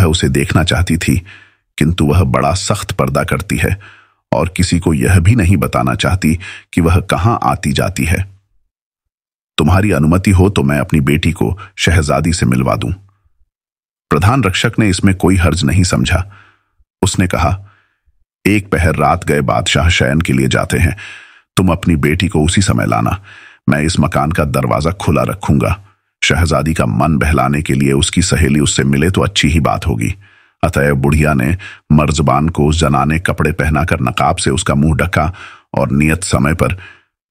वह उसे देखना चाहती थी, किंतु वह बड़ा सख्त पर्दा करती है और किसी को यह भी नहीं बताना चाहती कि वह कहां आती जाती है। तुम्हारी अनुमति हो तो मैं अपनी बेटी को शहजादी से मिलवा दूं। प्रधान रक्षक ने इसमें कोई हर्ज नहीं समझा। उसने कहा, एक पहर रात गए बादशाह शयन के लिए जाते हैं, तुम अपनी बेटी को उसी समय लाना। मैं इस मकान का दरवाजा खुला रखूंगा। शहजादी का मन बहलाने के लिए उसकी सहेली उससे मिले तो अच्छी ही बात होगी। अतएव बुढ़िया ने मर्जबान को जनाने कपड़े पहनाकर नकाब से उसका मुंह ढका और नियत समय पर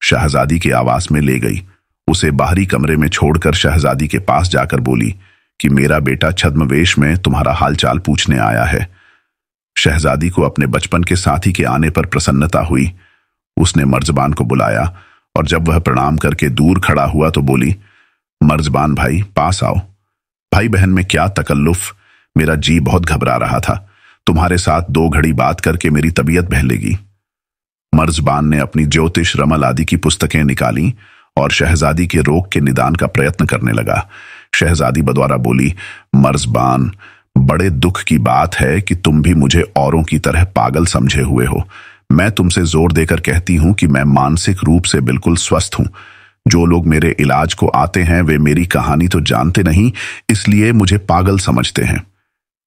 शहजादी के आवास में ले गई। उसे बाहरी कमरे में छोड़कर शहजादी के पास जाकर बोली कि मेरा बेटा छद्मवेश में तुम्हारा हालचाल पूछने आया है। शहजादी को अपने बचपन के साथी के आने पर प्रसन्नता हुई। उसने मर्जबान को बुलाया और जब वह प्रणाम करके दूर खड़ा हुआ तो बोली, मर्जबान भाई पास आओ। भाई बहन में क्या तकल्लुफ, मेरा जी बहुत घबरा रहा था। तुम्हारे साथ 2 घड़ी बात करके मेरी तबीयत बहलेगी। मर्जबान ने अपनी ज्योतिष रमल आदि की पुस्तकें निकाली और शहजादी के रोग के निदान का प्रयत्न करने लगा। शहजादी बद्वारा बोली, मर्जबान, बड़े दुख की बात है कि तुम भी मुझे औरों की तरह पागल समझे हुए हो। मैं तुमसे जोर देकर कहती हूं कि मैं मानसिक रूप से बिल्कुल स्वस्थ हूं। जो लोग मेरे इलाज को आते हैं वे मेरी कहानी तो जानते नहीं, इसलिए मुझे पागल समझते हैं।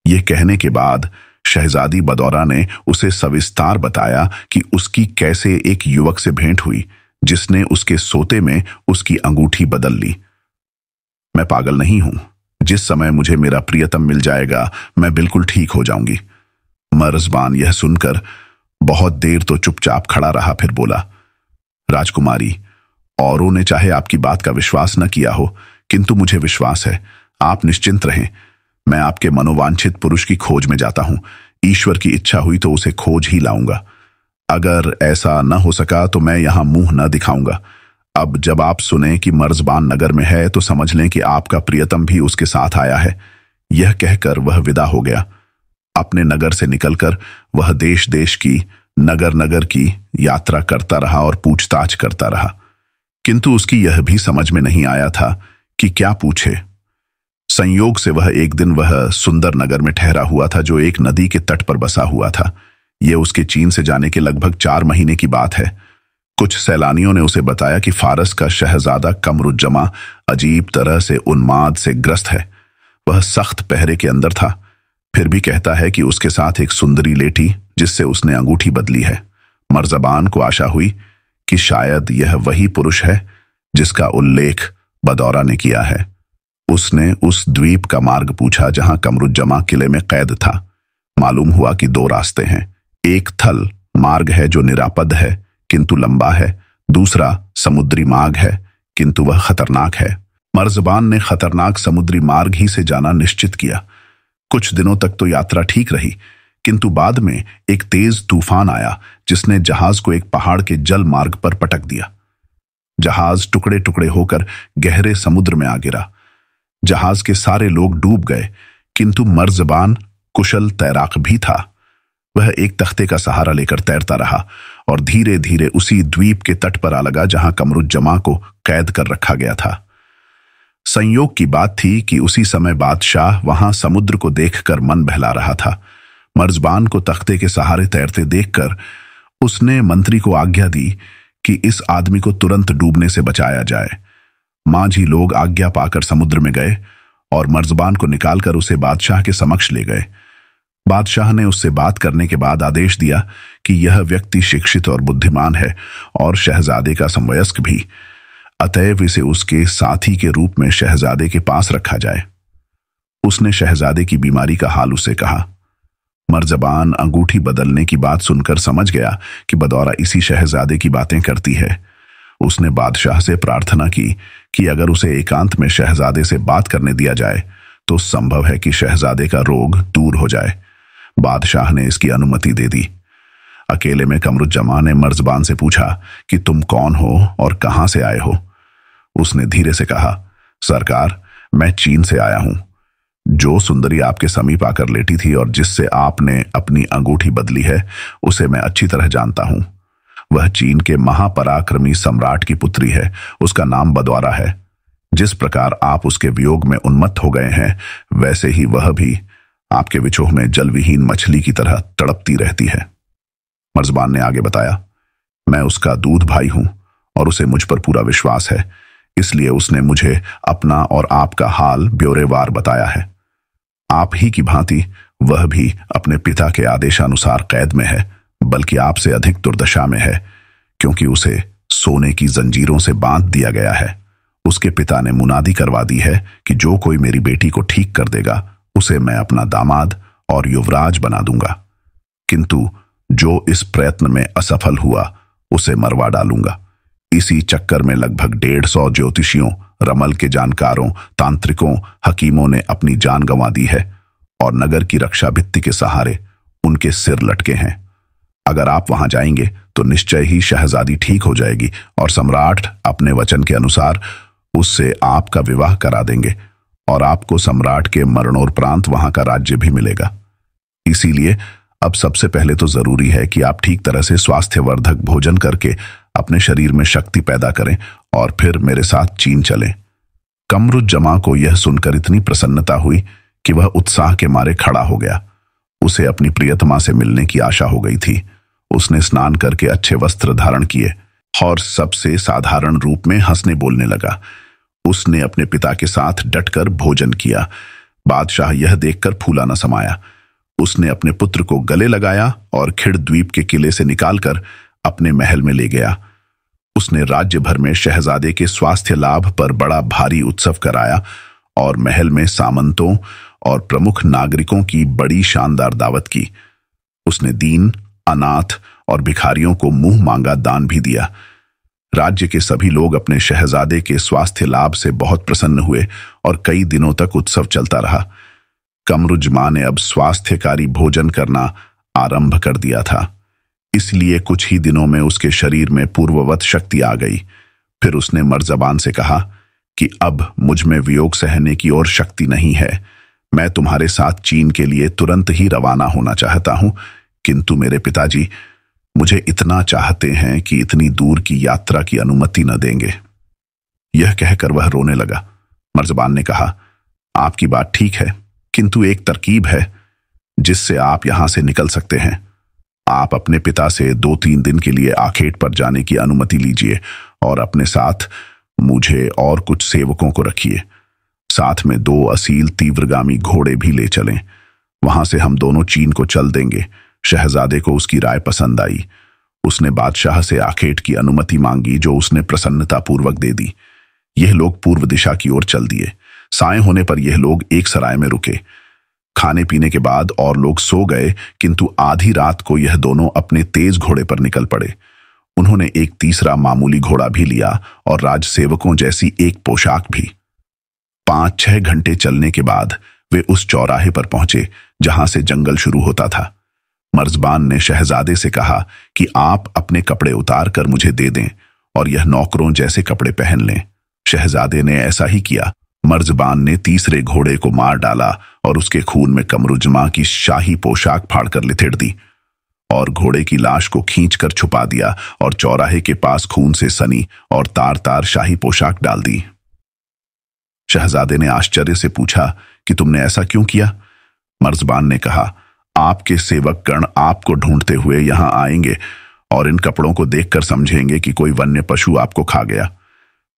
यह कहने के बाद शहजादी बदौरा ने उसे सविस्तार बताया कि उसकी कैसे एक युवक से भेंट हुई जिसने उसके सोते में उसकी अंगूठी बदल ली। मैं पागल नहीं हूं। जिस समय मुझे मेरा प्रियतम मिल जाएगा मैं बिल्कुल ठीक हो जाऊंगी। मर्जबान यह सुनकर बहुत देर तो चुपचाप खड़ा रहा, फिर बोला, राजकुमारी, औरों ने चाहे आपकी बात का विश्वास न किया हो, किंतु मुझे विश्वास है। आप निश्चिंत रहें। मैं आपके मनोवांछित पुरुष की खोज में जाता हूं। ईश्वर की इच्छा हुई तो उसे खोज ही लाऊंगा। अगर ऐसा न हो सका तो मैं यहां मुंह न दिखाऊंगा। अब जब आप सुने कि मर्जबान नगर में है तो समझ लें कि आपका प्रियतम भी उसके साथ आया है। यह कहकर वह विदा हो गया। अपने नगर से निकलकर वह देश देश की, नगर नगर की यात्रा करता रहा और पूछताछ करता रहा, किंतु उसकी यह भी समझ में नहीं आया था कि क्या पूछे। संयोग से वह एक दिन वह सुंदर नगर में ठहरा हुआ था जो एक नदी के तट पर बसा हुआ था। यह उसके चीन से जाने के लगभग 4 महीने की बात है। कुछ सैलानियों ने उसे बताया कि फारस का शहजादा कमरुज्जमा अजीब तरह से उन्माद से ग्रस्त है। वह सख्त पहरे के अंदर था, फिर भी कहता है कि उसके साथ एक सुंदरी लेटी जिससे उसने अंगूठी बदली है। मर्जबान को आशा हुई कि शायद यह वही पुरुष है जिसका उल्लेख बदौरा ने किया है। उसने उस द्वीप का मार्ग पूछा जहां कमरुज्जमा किले में कैद था। मालूम हुआ कि 2 रास्ते हैं। एक थल मार्ग है जो निरापद है किंतु लंबा है, दूसरा समुद्री मार्ग है किंतु वह खतरनाक है। मर्जबान ने खतरनाक समुद्री मार्ग ही से जाना निश्चित किया। कुछ दिनों तक तो यात्रा ठीक रही, किंतु बाद में एक तेज तूफान आया जिसने जहाज को एक पहाड़ के जल मार्ग पर पटक दिया। जहाज टुकड़े टुकड़े होकर गहरे समुद्र में आ गिरा। जहाज के सारे लोग डूब गए, किंतु मर्जबान कुशल तैराक भी था। वह एक तख्ते का सहारा लेकर तैरता रहा और धीरे धीरे उसी द्वीप के तट पर आ लगा जहां कमरुज्जमा को कैद कर रखा गया था। संयोग की बात थी कि उसी समय बादशाह वहां समुद्र को देखकर मन बहला रहा था। मर्जबान को तख्ते के सहारे तैरते देखकर उसने मंत्री को आज्ञा दी कि इस आदमी को तुरंत डूबने से बचाया जाए। मांझी लोग आज्ञा पाकर समुद्र में गए और मर्जबान को निकालकर उसे बादशाह के समक्ष ले गए। बादशाह ने उससे बात करने के बाद आदेश दिया कि यह व्यक्ति शिक्षित और बुद्धिमान है और शहजादे का समवयस्क भी, अतएव इसे उसके साथी के रूप में शहजादे के पास रखा जाए। उसने शहजादे की बीमारी का हाल उसे कहा। मर्जबान अंगूठी बदलने की बात सुनकर समझ गया कि बदौरा इसी शहजादे की बातें करती है। उसने बादशाह से प्रार्थना की कि अगर उसे एकांत में शहजादे से बात करने दिया जाए तो संभव है कि शहजादे का रोग दूर हो जाए। बादशाह ने इसकी अनुमति दे दी। अकेले में कमरुज्जमा ने मर्जबान से पूछा कि तुम कौन हो और कहां से आए हो। उसने धीरे से कहा, सरकार, मैं चीन से आया हूं। जो सुंदरी आपके समीप आकर लेटी थी और जिससे आपने अपनी अंगूठी बदली है उसे मैं अच्छी तरह जानता हूं। वह चीन के महापराक्रमी सम्राट की पुत्री है। उसका नाम बदौरा है। जिस प्रकार आप उसके वियोग में उन्मत्त हो गए हैं वैसे ही वह भी आपके विछोह में जलविहीन मछली की तरह तड़पती रहती है। मर्जबान ने आगे बताया, मैं उसका दूध भाई हूं और उसे मुझ पर पूरा विश्वास है, इसलिए उसने मुझे अपना और आपका हाल ब्यौरेवार बताया है। आप ही की भांति वह भी अपने पिता के आदेशानुसार कैद में है, बल्कि आपसे अधिक दुर्दशा में है, क्योंकि उसे सोने की जंजीरों से बांध दिया गया है। उसके पिता ने मुनादी करवा दी है कि जो कोई मेरी बेटी को ठीक कर देगा उसे मैं अपना दामाद और युवराज बना दूंगा, किंतु जो इस प्रयत्न में असफल हुआ उसे मरवा डालूंगा। इसी चक्कर में लगभग 150 ज्योतिषियों, रमल के जानकारों, तांत्रिकों, हकीमों ने अपनी जान गंवा दी है और नगर की रक्षा भित्ति के सहारे उनके सिर लटके हैं। अगर आप वहां जाएंगे तो निश्चय ही शहजादी ठीक हो जाएगी और सम्राट अपने वचन के अनुसार उससे आपका विवाह करा देंगे और आपको सम्राट के मरणोपरांत वहां का राज्य भी मिलेगा। इसीलिए अब सबसे पहले तो जरूरी है कि आप ठीक तरह से स्वास्थ्यवर्धक भोजन करके अपने शरीर में शक्ति पैदा करें और फिर मेरे साथ चीन चलें। कमरुज्जमा को यह सुनकर इतनी प्रसन्नता हुई कि वह उत्साह के मारे खड़ा हो गया। उसे अपनी प्रियतमा से मिलने की आशा हो गई थी। उसने स्नान करके अच्छे वस्त्र धारण किए और सबसे साधारण रूप में हंसने बोलने लगा। उसने अपने पिता के साथ डटकर भोजन किया। बादशाह यह देखकर फूला न समाया। उसने अपने पुत्र को गले लगाया और खिड़ द्वीप के किले से निकालकर अपने महल में ले गया। उसने राज्य भर में शहजादे के स्वास्थ्य लाभ पर बड़ा भारी उत्सव कराया और महल में सामंतों और प्रमुख नागरिकों की बड़ी शानदार दावत की। उसने दीन, अनाथ और भिखारियों को मुंह मांगा दान भी दिया। राज्य के सभी लोग अपने शहजादे के स्वास्थ्य लाभ से बहुत प्रसन्न हुए और कई दिनों तक उत्सव चलता रहा। कमरुज्जमा ने अब स्वास्थ्यकारी भोजन करना आरंभ कर दिया था, इसलिए कुछ ही दिनों में उसके शरीर में पूर्ववत शक्ति आ गई। फिर उसने मर्जबान से कहा कि अब मुझ में वियोग सहने की और शक्ति नहीं है। मैं तुम्हारे साथ चीन के लिए तुरंत ही रवाना होना चाहता हूं, किंतु मेरे पिताजी मुझे इतना चाहते हैं कि इतनी दूर की यात्रा की अनुमति न देंगे। यह कहकर वह रोने लगा। मर्जबान ने कहा, आपकी बात ठीक है, किंतु एक तरकीब है जिससे आप यहां से निकल सकते हैं। आप अपने पिता से 2-3 दिन के लिए आखेट पर जाने की अनुमति लीजिए और अपने साथ मुझे और कुछ सेवकों को रखिए। साथ में 2 असील तीव्रगामी घोड़े भी ले चलें। वहां से हम दोनों चीन को चल देंगे। शहजादे को उसकी राय पसंद आई। उसने बादशाह से आखेट की अनुमति मांगी, जो उसने प्रसन्नतापूर्वक दे दी। यह लोग पूर्व दिशा की ओर चल दिए। साय होने पर यह लोग एक सराय में रुके। खाने पीने के बाद और लोग सो गए, किंतु आधी रात को यह दोनों अपने तेज घोड़े पर निकल पड़े। उन्होंने एक तीसरा मामूली घोड़ा भी लिया और राजसेवकों जैसी एक पोशाक भी। 5-6 घंटे चलने के बाद वे उस चौराहे पर पहुंचे जहां से जंगल शुरू होता था। मर्जबान ने शहजादे से कहा कि आप अपने कपड़े उतार कर मुझे दे दें और यह नौकरों जैसे कपड़े पहन लें। शहजादे ने ऐसा ही किया। मर्जबान ने तीसरे घोड़े को मार डाला और उसके खून में कमरुज्जमा की शाही पोशाक फाड़कर लिथेड़ दी और घोड़े की लाश को खींचकर छुपा दिया और चौराहे के पास खून से सनी और तार तार शाही पोशाक डाल दी। शहजादे ने आश्चर्य से पूछा कि तुमने ऐसा क्यों किया? मर्जबान ने कहा, आपके सेवक गण आपको ढूंढते हुए यहां आएंगे और इन कपड़ों को देखकर समझेंगे कि कोई वन्य पशु आपको खा गया।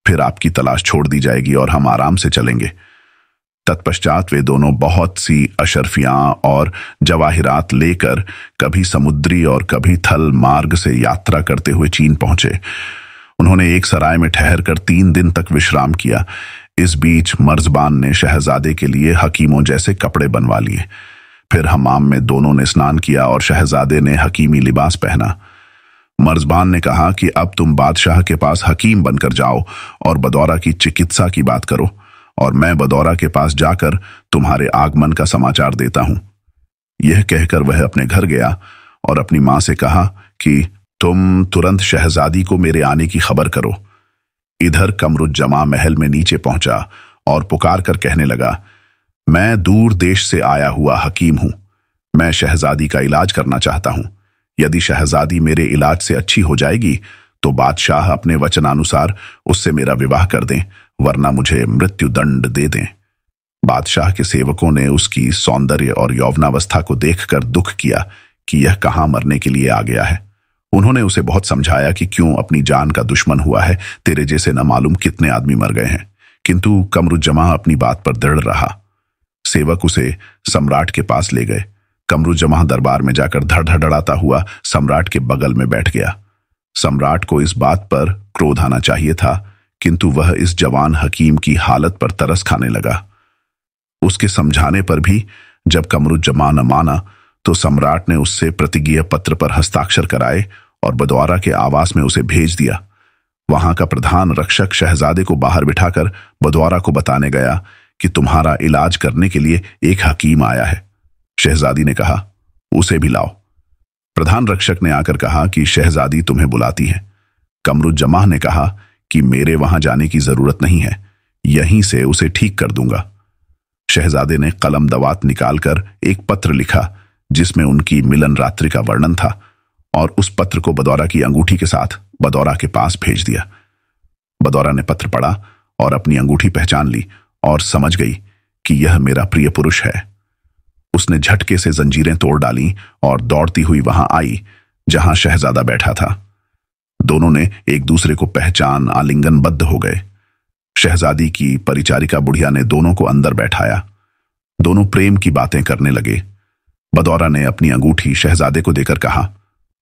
फिर आपकी तलाश छोड़ दी जाएगी और हम आराम से चलेंगे। तत्पश्चात वे दोनों बहुत सी अशर्फियां और जवाहिरात लेकर कभी समुद्री और कभी थल मार्ग से यात्रा करते हुए चीन पहुंचे। उन्होंने एक सराय में ठहरकर 3 दिन तक विश्राम किया। इस बीच मर्जबान ने शहजादे के लिए हकीमों जैसे कपड़े बनवा लिए। फिर हमाम में दोनों ने स्नान किया और शहजादे ने हकीमी लिबास पहना। मर्जबान ने कहा कि अब तुम बादशाह के पास हकीम बनकर जाओ और बदौरा की चिकित्सा की बात करो, और मैं बदौरा के पास जाकर तुम्हारे आगमन का समाचार देता हूं। यह कहकर वह अपने घर गया और अपनी मां से कहा कि तुम तुरंत शहजादी को मेरे आने की खबर करो। इधर कमरुज्जमा महल में नीचे पहुंचा और पुकार कर कहने लगा, मैं दूर देश से आया हुआ हकीम हूं। मैं शहजादी का इलाज करना चाहता हूं। यदि शहजादी मेरे इलाज से अच्छी हो जाएगी तो बादशाह अपने वचनानुसार उससे मेरा विवाह कर दें, वरना मुझे मृत्यु दंड दे दें। बादशाह के सेवकों ने उसकी सौंदर्य और यौवनावस्था को देखकर दुख किया कि यह कहां मरने के लिए आ गया है। उन्होंने उसे बहुत समझाया कि क्यों अपनी जान का दुश्मन हुआ है, तेरे जैसे न मालूम कितने आदमी मर गए हैं, किंतु कमरुज्जमा अपनी बात पर दृढ़ रहा। सेवक उसे सम्राट के पास ले गए। कमरुज्जमा दरबार में जाकर धड़धड़ाता हुआ सम्राट के बगल में बैठ गया। सम्राट को इस बात पर क्रोध आना चाहिए था, किंतु वह इस जवान हकीम की हालत पर तरस खाने लगा। उसके समझाने पर भी जब कमरुज्जमा न माना तो सम्राट ने उससे प्रतिज्ञा पत्र पर हस्ताक्षर कराए और बदौरा के आवास में उसे भेज दिया। वहां का प्रधान रक्षक शहजादे को बाहर बिठाकर बदौरा को बताने गया कि तुम्हारा इलाज करने के लिए एक हकीम आया है। शहजादी ने कहा, उसे भी लाओ। प्रधान रक्षक ने आकर कहा कि शहजादी तुम्हें बुलाती है। कमरुज्जमा ने कहा कि मेरे वहां जाने की जरूरत नहीं है, यहीं से उसे ठीक कर दूंगा। शहजादे ने कलम दवात निकालकर एक पत्र लिखा जिसमें उनकी मिलन रात्रि का वर्णन था और उस पत्र को बदौरा की अंगूठी के साथ बदौरा के पास भेज दिया। बदौरा ने पत्र पढ़ा और अपनी अंगूठी पहचान ली और समझ गई कि यह मेरा प्रिय पुरुष है। उसने झटके से जंजीरें तोड़ डाली और दौड़ती हुई वहां आई जहां शहजादा बैठा था। दोनों ने एक दूसरे को पहचान आलिंगनबद्ध हो गए। शहजादी की परिचारिका बुढ़िया ने दोनों को अंदर बैठाया। दोनों प्रेम की बातें करने लगे। बदौरा ने अपनी अंगूठी शहजादे को देकर कहा,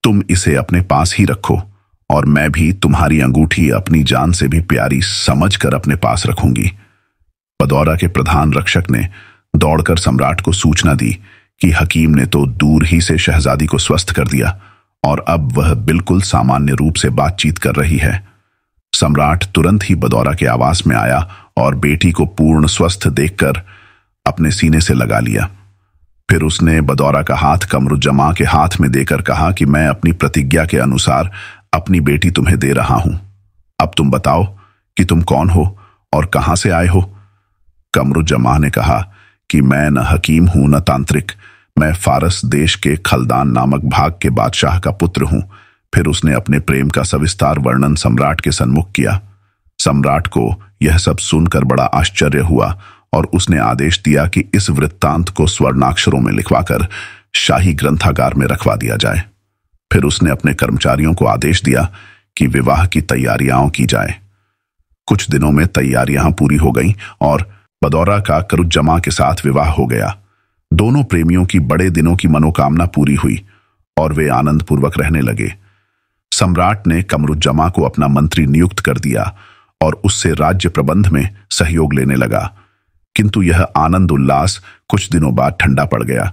तुम इसे अपने पास ही रखो और मैं भी तुम्हारी अंगूठी अपनी जान से भी प्यारी समझकर अपने पास रखूंगी। बदौरा के प्रधान रक्षक ने दौड़कर सम्राट को सूचना दी कि हकीम ने तो दूर ही से शहजादी को स्वस्थ कर दिया और अब वह बिल्कुल सामान्य रूप से बातचीत कर रही है। सम्राट तुरंत ही बदौरा के आवास में आया और बेटी को पूर्ण स्वस्थ देखकर अपने सीने से लगा लिया। फिर उसने बदौरा का हाथ कमरुज्जमा के हाथ में देकर कहा कि मैं अपनी प्रतिज्ञा के अनुसार अपनी बेटी तुम्हें दे रहा हूं। अब तुम बताओ कि तुम कौन हो और कहां से आए हो। कमरुज्जमा ने कहा कि मैं न हकीम हूं न तांत्रिक, मैं फारस देश के खलदान नामक भाग के बादशाह का पुत्र हूं। फिर उसने अपने प्रेम का सविस्तार वर्णन सम्राट के सन्मुख किया। सम्राट को यह सब सुनकर बड़ा आश्चर्य हुआ और उसने आदेश दिया कि इस वृत्तांत को स्वर्णाक्षरों में लिखवाकर शाही ग्रंथागार में रखवा दिया जाए। फिर उसने अपने कर्मचारियों को आदेश दिया कि विवाह की तैयारियां की जाए। कुछ दिनों में तैयारियां पूरी हो गईं और बदौरा का कमरुज्जमा के साथ विवाह हो गया। दोनों प्रेमियों की बड़े दिनों की मनोकामना पूरी हुई और वे आनंदपूर्वक रहने लगे। सम्राट ने कमरुज्जमा को अपना मंत्री नियुक्त कर दिया और उससे राज्य प्रबंध में सहयोग लेने लगा, किंतु यह आनंद उल्लास कुछ दिनों बाद ठंडा पड़ गया।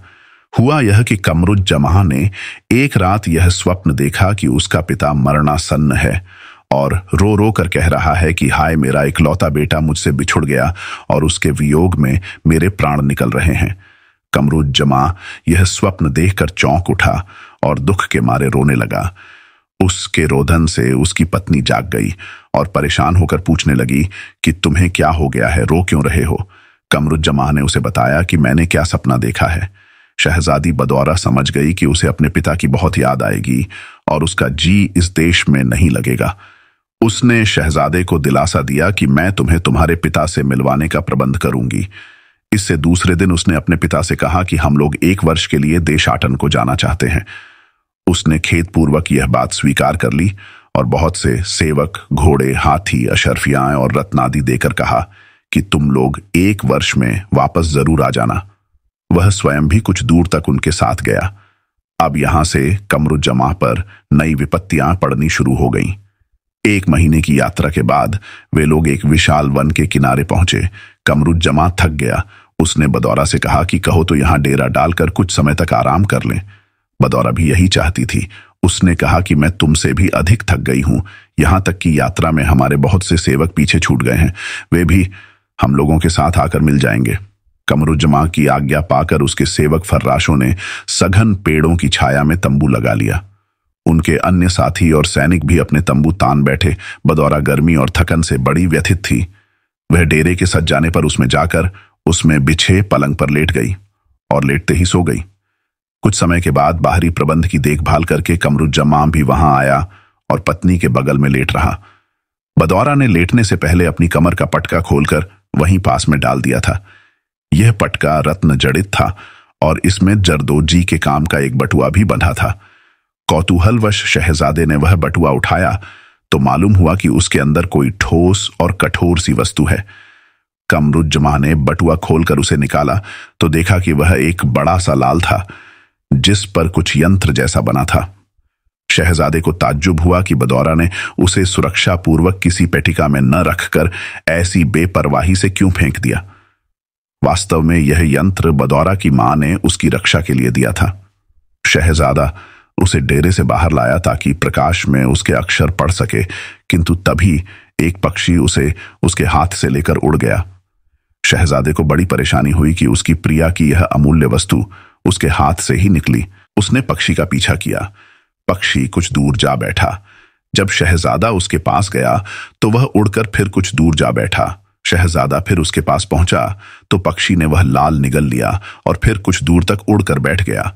हुआ यह कि कमरुज्जमा ने एक रात यह स्वप्न देखा कि उसका पिता मरणासन्न है और रो रो कर कह रहा है कि हाय, मेरा इकलौता बेटा मुझसे बिछुड़ गया और उसके वियोग में मेरे प्राण निकल रहे हैं। कमरुज्जमा यह स्वप्न देखकर चौंक उठा और दुख के मारे रोने लगा। उसके रोदन से उसकी पत्नी जाग गई और परेशान होकर पूछने लगी कि तुम्हें क्या हो गया है, रो क्यों रहे हो। कमरुज्जमा ने उसे बताया कि मैंने क्या सपना देखा है। शहजादी बदौरा समझ गई कि उसे अपने पिता की बहुत याद आएगी और उसका जी इस देश में नहीं लगेगा। उसने शहजादे को दिलासा दिया कि मैं तुम्हें तुम्हारे पिता से मिलवाने का प्रबंध करूंगी। इससे दूसरे दिन उसने अपने पिता से कहा कि हम लोग 1 वर्ष के लिए देशाटन को जाना चाहते हैं। उसने खेदपूर्वक यह बात स्वीकार कर ली और बहुत से सेवक, घोड़े, हाथी, अशर्फियां और रत्नादि देकर कहा कि तुम लोग 1 वर्ष में वापस जरूर आ जाना। वह स्वयं भी कुछ दूर तक उनके साथ गया। अब यहां से कमरुज्जमा पर नई विपत्तियां पड़नी शुरू हो गईं। 1 महीने की यात्रा के बाद वे लोग एक विशाल वन के किनारे पहुंचे। कमरुज्जमा थक गया। उसने बदौरा से कहा कि कहो तो यहां डेरा डालकर कुछ समय तक आराम कर लें। बदौरा भी यही चाहती थी। उसने कहा कि मैं तुमसे भी अधिक थक गई हूं, यहां तक कि यात्रा में हमारे बहुत से सेवक पीछे छूट गए हैं, वे भी हम लोगों के साथ आकर मिल जाएंगे। कमरुज्जमा की आज्ञा पाकर उसके सेवक फर्राशों ने सघन पेड़ों की छाया में तंबू लगा लिया। उनके अन्य साथी और सैनिक भी अपने तंबू तान बैठे। बदौरा गर्मी और थकन से बड़ी व्यथित थी। वह डेरे के सज जाने पर उसमें जाकर उसमें बिछे पलंग पर लेट गई और लेटते ही सो गई। कुछ समय के बाद बाहरी प्रबंध की देखभाल करके कमरुज्जमा भी वहां आया और पत्नी के बगल में लेट रहा। बदौरा ने लेटने से पहले अपनी कमर का पटका खोलकर वहीं पास में डाल दिया था। यह पटका रत्न जड़ित था और इसमें जरदोजी के काम का एक बटुआ भी बंधा था। कौतूहलवश शहजादे ने वह बटुआ उठाया तो मालूम हुआ कि उसके अंदर कोई ठोस और कठोर सी वस्तु है। कमरुज्जमा ने बटुआ खोलकर उसे निकाला तो देखा कि वह एक बड़ा सा लाल था जिस पर कुछ यंत्र जैसा बना था। शहजादे को ताज्जुब हुआ कि बदौरा ने उसे सुरक्षा पूर्वक किसी पेटिका में न रखकर ऐसी बेपरवाही से क्यों फेंक दिया। वास्तव में यह यंत्र बदौरा की मां ने उसकी रक्षा के लिए दिया था। शहजादा उसे डेरे से बाहर लाया ताकि प्रकाश में उसके अक्षर पढ़ सके, किंतु तभी एक पक्षी उसे उसके हाथ से लेकर उड़ गया। शहजादे को बड़ी परेशानी हुई कि उसकी प्रिया की यह अमूल्य वस्तु उसके हाथ से ही निकली। उसने पक्षी का पीछा किया। पक्षी कुछ दूर जा बैठा। जब शहजादा उसके पास गया तो वह उड़कर फिर कुछ दूर जा बैठा। शहजादा फिर उसके पास पहुंचा तो पक्षी ने वह लाल निगल लिया और फिर कुछ दूर तक उड़कर बैठ गया।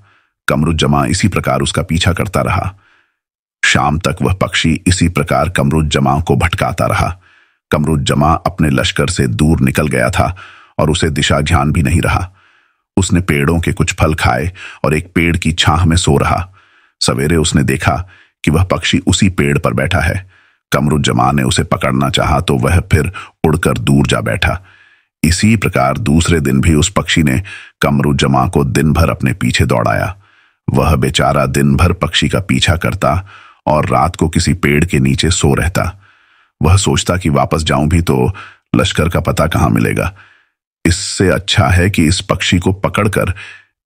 कमरुज्जमा इसी प्रकार उसका पीछा करता रहा। शाम तक वह पक्षी इसी प्रकार कमरुज्जमा को भटकाता रहा। कमरुज्जमा अपने लश्कर से दूर निकल गया था और उसे दिशा ध्यान भी नहीं रहा। उसने पेड़ों के कुछ फल खाए और एक पेड़ की छाह में सो रहा। सवेरे उसने देखा कि वह पक्षी उसी पेड़ पर बैठा है। कमरुज्जमा ने उसे पकड़ना चाहा तो वह फिर उड़कर दूर जा बैठा। इसी प्रकार दूसरे दिन भी उस पक्षी ने कमरुज्जमा को दिन भर अपने पीछे दौड़ाया। वह बेचारा दिन भर पक्षी का पीछा करता और रात को किसी पेड़ के नीचे सो रहता। वह सोचता कि वापस जाऊं भी तो लश्कर का पता कहां मिलेगा। इससे अच्छा है कि इस पक्षी को पकड़कर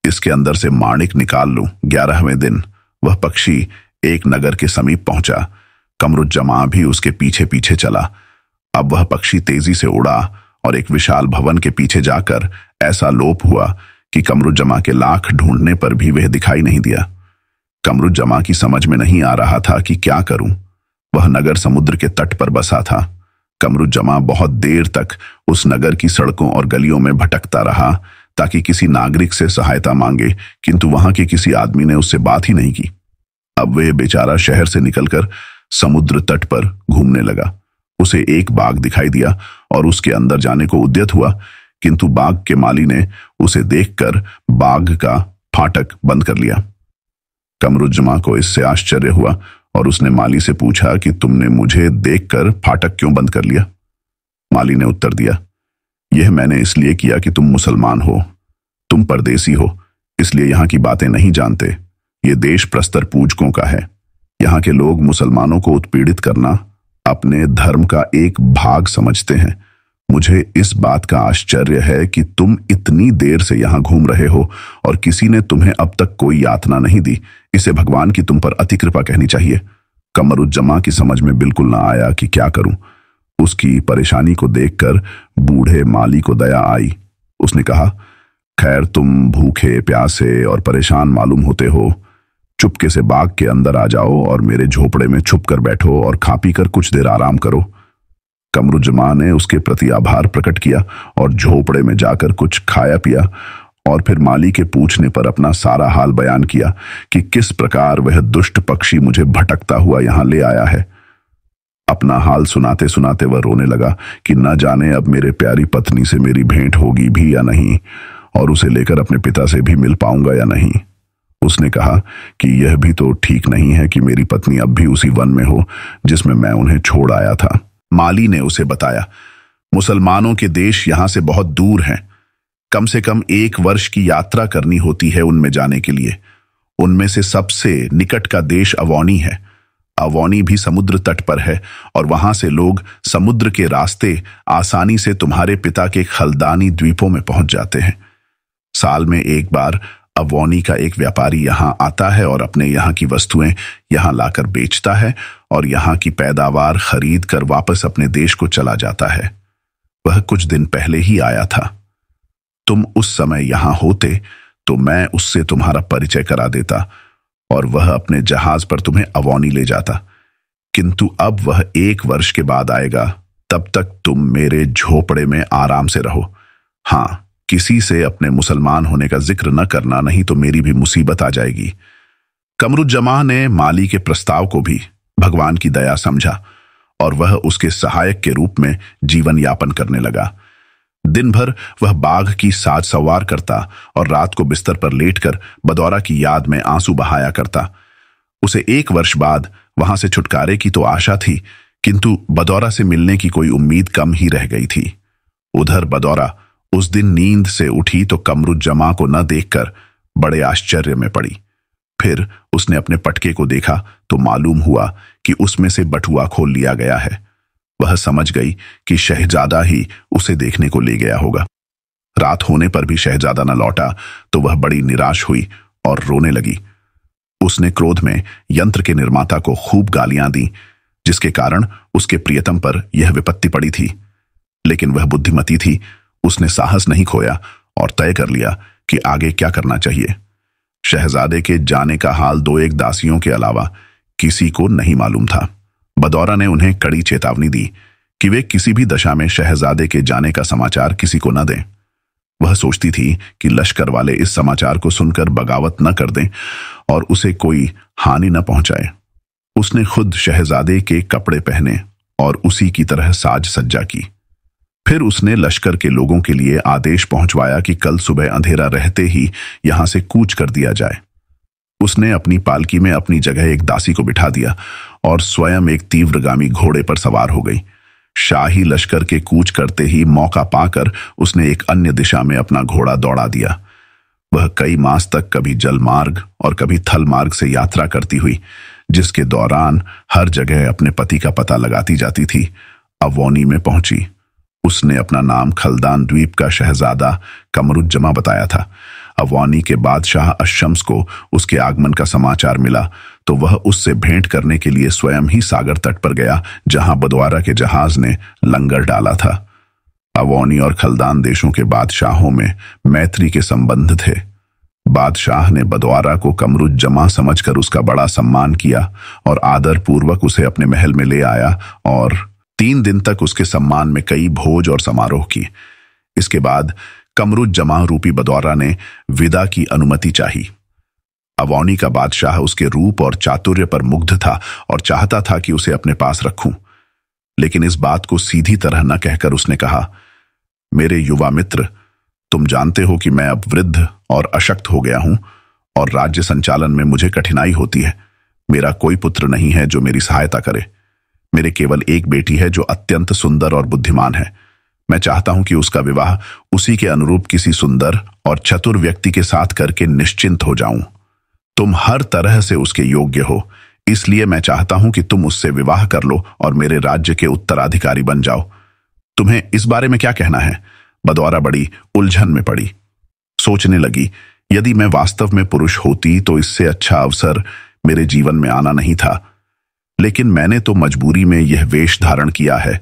इसके अंदर से माणिक निकाल लूं। 11वें दिन वह पक्षी एक नगर के समीप पहुंचा। कमरुज्जमा भी उसके पीछे पीछे चला। अब वह पक्षी तेजी से उड़ा और एक विशाल भवन के पीछे जाकर ऐसा लोप हुआ कि कमरुज्जमा के लाख ढूंढने पर भी वह दिखाई नहीं दिया। कमरुज्जमा की समझ में नहीं आ रहा था कि क्या करूं। वह नगर समुद्र के तट पर बसा था। कमरुज्जमा बहुत देर तक उस नगर की सड़कों और गलियों में भटकता रहा ताकि किसी नागरिक से सहायता मांगे, किंतु वहां के किसी आदमी ने उससे बात ही नहीं की। अब वह बेचारा शहर से निकलकर समुद्र तट पर घूमने लगा। उसे एक बाग दिखाई दिया और उसके अंदर जाने को उद्यत हुआ, किंतु बाग के माली ने उसे देखकर बाग का फाटक बंद कर लिया। कमरुज्जमा को इससे आश्चर्य हुआ और उसने माली से पूछा कि तुमने मुझे देखकर फाटक क्यों बंद कर लिया। माली ने उत्तर दिया, यह मैंने इसलिए किया कि तुम मुसलमान हो, तुम परदेसी हो, इसलिए यहाँ की बातें नहीं जानते। ये देश प्रस्तर पूजकों का है। यहाँ के लोग मुसलमानों को उत्पीड़ित करना अपने धर्म का एक भाग समझते हैं। मुझे इस बात का आश्चर्य है कि तुम इतनी देर से यहाँ घूम रहे हो और किसी ने तुम्हें अब तक कोई यातना नहीं दी। इसे भगवान की तुम पर अति कृपा कहनी चाहिए। कमरुज्जमा की समझ में बिल्कुल ना आया कि क्या करूं। उसकी परेशानी को देखकर बूढ़े माली को दया आई। उसने कहा, खैर तुम भूखे प्यासे और परेशान मालूम होते हो, चुपके से बाग के अंदर आ जाओ और मेरे झोपड़े में छुप कर बैठो और खा पी कर कुछ देर आराम करो। कमरुज्जमा ने उसके प्रति आभार प्रकट किया और झोपड़े में जाकर कुछ खाया पिया और फिर माली के पूछने पर अपना सारा हाल बयान किया कि किस प्रकार वह दुष्ट पक्षी मुझे भटकता हुआ यहां ले आया है। अपना हाल सुनाते सुनाते वह रोने लगा कि न जाने अब मेरे प्यारी पत्नी से मेरी भेंट होगी भी या नहीं और उसे लेकर अपने पिता से भी मिल पाऊंगा या नहीं। उसने कहा कि यह भी तो ठीक नहीं है कि मेरी पत्नी अब भी उसी वन में हो जिसमें मैं उन्हें छोड़ आया था। माली ने उसे बताया, मुसलमानों के देश यहां से बहुत दूर हैं। कम से कम 1 वर्ष की यात्रा करनी होती है उनमें जाने के लिए। उनमें से सबसे निकट का देश अवौनी है। अवौनी भी समुद्र तट पर है और वहां से लोग समुद्र के रास्ते आसानी से तुम्हारे पिता के खलदानी द्वीपों में पहुंच जाते हैं। साल में एक बार अवौनी का एक व्यापारी यहां आता है और अपने यहां की वस्तुएं यहां लाकर बेचता है और यहां की पैदावार खरीद कर वापस अपने देश को चला जाता है। वह कुछ दिन पहले ही आया था। तुम उस समय यहां होते तो मैं उससे तुम्हारा परिचय करा देता और वह अपने जहाज पर तुम्हें अवौनी ले जाता, किंतु अब वह 1 वर्ष के बाद आएगा। तब तक तुम मेरे झोपड़े में आराम से रहो। हाँ, किसी से अपने मुसलमान होने का जिक्र न करना, नहीं तो मेरी भी मुसीबत आ जाएगी। कमरुज्जमा ने माली के प्रस्ताव को भी भगवान की दया समझा और वह उसके सहायक के रूप में जीवन यापन करने लगा। दिन भर वह बाघ की साज सवार करता और रात को बिस्तर पर लेटकर बदौरा की याद में आंसू बहाया करता। उसे 1 वर्ष बाद वहां से छुटकारे की तो आशा थी, किंतु बदौरा से मिलने की कोई उम्मीद कम ही रह गई थी। उधर बदौरा उस दिन नींद से उठी तो कमरुज्जमा को न देखकर बड़े आश्चर्य में पड़ी। फिर उसने अपने पटके को देखा तो मालूम हुआ कि उसमें से बटुआ खोल लिया गया है। वह समझ गई कि शहजादा ही उसे देखने को ले गया होगा। रात होने पर भी शहजादा न लौटा तो वह बड़ी निराश हुई और रोने लगी। उसने क्रोध में यंत्र के निर्माता को खूब गालियां दी, जिसके कारण उसके प्रियतम पर यह विपत्ति पड़ी थी। लेकिन वह बुद्धिमती थी, उसने साहस नहीं खोया और तय कर लिया कि आगे क्या करना चाहिए। शहजादे के जाने का हाल 2-1 दासियों के अलावा किसी को नहीं मालूम था। बदौरा ने उन्हें कड़ी चेतावनी दी कि वे किसी भी दशा में शहजादे के जाने का समाचार किसी को न दें। वह सोचती थी कि लश्कर वाले इस समाचार को सुनकर बगावत न कर दें और उसे कोई हानि न पहुंचाए। उसने खुद शहजादे के कपड़े पहने और उसी की तरह साज सज्जा की। फिर उसने लश्कर के लोगों के लिए आदेश पहुंचवाया कि कल सुबह अंधेरा रहते ही यहां से कूच कर दिया जाए। उसने अपनी पालकी में अपनी जगह एक दासी को बिठा दिया और स्वयं एक तीव्रगामी घोड़े पर सवार हो गई। शाही लश्कर के कूच करते ही मौका पाकर उसने एक अन्य दिशा में अपना घोड़ा दौड़ा दिया। वह कई मास तक कभी जल मार्ग और कभी थल मार्ग से यात्रा करती हुई, जिसके दौरान हर जगह अपने पति का पता लगाती जाती थी, अवौनी में पहुंची। उसने अपना नाम खलदान द्वीप का शहजादा कमरुज्जमा बताया था। अवौनी के बादशाह अशम्स को उसके आगमन का समाचार मिला तो वह उससे भेंट करने के लिए स्वयं ही सागर तट पर गया, जहां बदौरा के जहाज ने लंगर डाला था। अवौनी और खलदान देशों के बादशाहों में मैत्री के संबंध थे। बादशाह ने बदौरा को कमरुज्जमा समझकर उसका बड़ा सम्मान किया और आदर पूर्वक उसे अपने महल में ले आया और 3 दिन तक उसके सम्मान में कई भोज और समारोह की। इसके बाद कमरुज्जमा रूपी बदौरा ने विदा की अनुमति चाही। अवौनी का बादशाह उसके रूप और चातुर्य पर मुग्ध था और चाहता था कि उसे अपने पास रखूं, लेकिन इस बात को सीधी तरह न कहकर उसने कहा, मेरे युवा मित्र, तुम जानते हो कि मैं अब वृद्ध और अशक्त हो गया हूं और राज्य संचालन में मुझे कठिनाई होती है। मेरा कोई पुत्र नहीं है जो मेरी सहायता करे। मेरे केवल एक बेटी है जो अत्यंत सुंदर और बुद्धिमान है। मैं चाहता हूं कि उसका विवाह उसी के अनुरूप किसी सुंदर और चतुर व्यक्ति के साथ करके निश्चिंत हो जाऊं। तुम हर तरह से उसके योग्य हो, इसलिए मैं चाहता हूं कि तुम उससे विवाह कर लो और मेरे राज्य के उत्तराधिकारी बन जाओ। तुम्हें इस बारे में क्या कहना है? बदौरा बड़ी उलझन में पड़ी। सोचने लगी, यदि मैं वास्तव में पुरुष होती तो इससे अच्छा अवसर मेरे जीवन में आना नहीं था, लेकिन मैंने तो मजबूरी में यह वेश धारण किया है।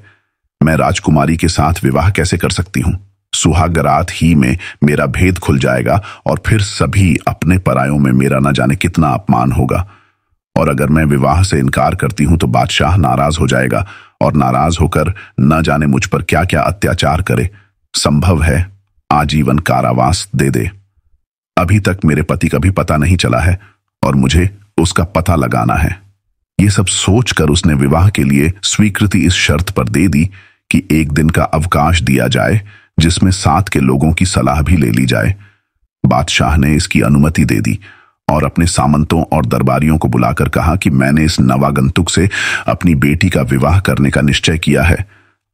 मैं राजकुमारी के साथ विवाह कैसे कर सकती हूं? सुहागरात ही में मेरा भेद खुल जाएगा और फिर सभी अपने परायों में मेरा न जाने कितना अपमान होगा। और अगर मैं विवाह से इनकार करती हूं तो बादशाह नाराज हो जाएगा और नाराज होकर न जाने मुझ पर क्या क्या अत्याचार करे। संभव है आजीवन कारावास दे दे। अभी तक मेरे पति का भी पता नहीं चला है और मुझे उसका पता लगाना है। ये सब सोचकर उसने विवाह के लिए स्वीकृति इस शर्त पर दे दी कि 1 दिन का अवकाश दिया जाए, जिसमें साथ के लोगों की सलाह भी ले ली जाए। बादशाह ने इसकी अनुमति दे दी और अपने सामंतों और दरबारियों को बुलाकर कहा कि मैंने इस नवागंतुक से अपनी बेटी का विवाह करने का निश्चय किया है।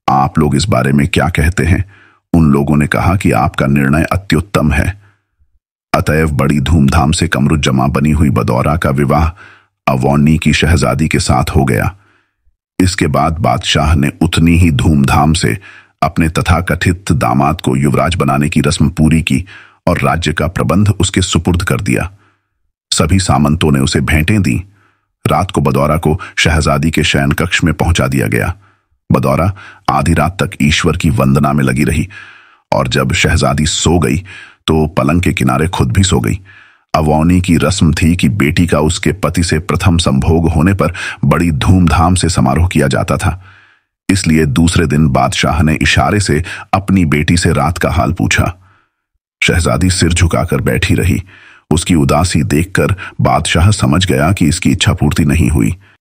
आप लोग इस बारे में क्या कहते हैं? उन लोगों ने कहा कि आपका निर्णय अत्युत्तम है। अतएव बड़ी धूमधाम से कमरुज्जमा बनी हुई बदौरा का विवाह अवौनी की शहजादी के साथ हो गया। इसके बाद बादशाह ने उतनी ही धूमधाम से अपने तथाकथित दामाद को युवराज बनाने की रस्म पूरी की और राज्य का प्रबंध उसके सुपुर्द कर दिया। सभी सामंतों ने उसे भेंटें दी। रात को बदौरा को शहजादी के शयन कक्ष में पहुंचा दिया गया। बदौरा आधी रात तक ईश्वर की वंदना में लगी रही और जब शहजादी सो गई तो पलंग के किनारे खुद भी सो गई। अवौनी की रस्म थी कि बेटी का उसके पति से प्रथम संभोग होने पर बड़ी धूमधाम से समारोह किया जाता था। इसलिए दूसरे दिन बादशाह ने इशारे से अपनी बेटी से रात का हाल पूछा। शहजादी सिर झुकाकर बैठी रही। उसकी उदासी देखकर बादशाह समझ गया कि इसकी इच्छा पूर्ति नहीं हुई।